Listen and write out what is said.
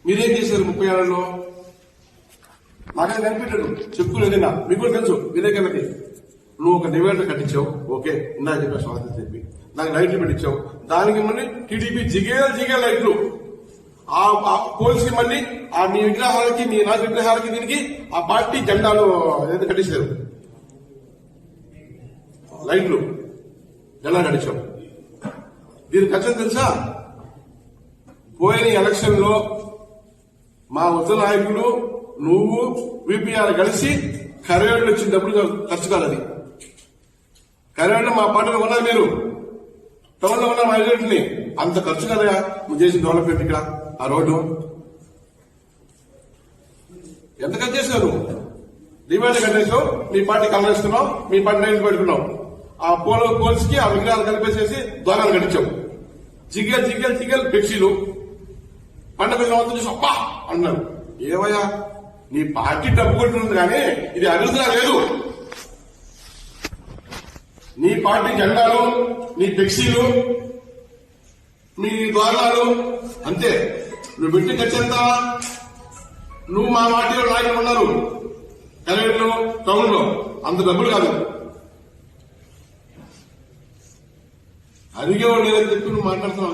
మీరేం చేశారు 30 ఏళ్లలో? నాకైనా కనిపెట్టాడు చెప్పుకుని ఏదైనా మీకు కూడా తెలుసు. విలేకరులకి నువ్వు ఒక డివైడర్ కట్టించావు, ఓకే, ఇందాక చెప్పా స్వాగతం చెప్పి దానికి లైట్లు పెట్టించావు. దానికి మళ్ళీ టీడీపీ జిగే లైట్లు ఆ పోలీసుకి మళ్ళీ ఆ మీ విగ్రహాలకి మీ నా విగ్రహాలకి దీనికి ఆ పార్టీ జెండాలు ఏదైతే కట్టించారు, లైట్లు జెండా కట్టించావు. దీనికి ఖర్చు తెలుసా? పోయిన ఎలక్షన్ లో మా ఉత్తర నాయకులు నువ్వు విపిఆర్ కలిసి కరేళ్ళు వచ్చిన డబ్బులు ఖర్చు కాదు. కరేళ్ళు మా పార్టీలో ఉన్నారు, మీరు టౌన్ లో ఉన్న మా ఏజెంట్ని అంత ఖర్చు కదా నువ్వు చేసిన డెవలప్మెంట్. ఇక్కడ ఆ రోడ్డు ఎంత ఖర్చు చేశారు? డివైడర్ కట్టేసావు, మీ పార్టీ కలవేస్తున్నావు, మీ పార్టీ నైన్ పెట్టుకున్నావు. ఆ పోలీసుకి ఆ విగ్రహాలు కలిపేసేసి దొంగలు కట్టించావు. జిగేల్ బెక్షీలు పండుగ సంవత్సరం చూసి అబ్బా అన్నారు. ఏవయ్యా, నీ పార్టీ డబ్బు కొట్టింది కానీ ఇది అభివృద్ధిగా లేదు. నీ పార్టీ జెండాలు, నీ ఫ్లెక్సీలు, మీ ద్వారాలు అంతే. నువ్వు పెట్టి ఖర్చంత నువ్వు మా పార్టీలో నాయకులు ఉన్నారు కలెక్టర్లు టౌన్ లో, అంత డబ్బులు కాదు. అడిగేవాడు లేదని చెప్పి నువ్వు మాట్లాడుతున్నావు.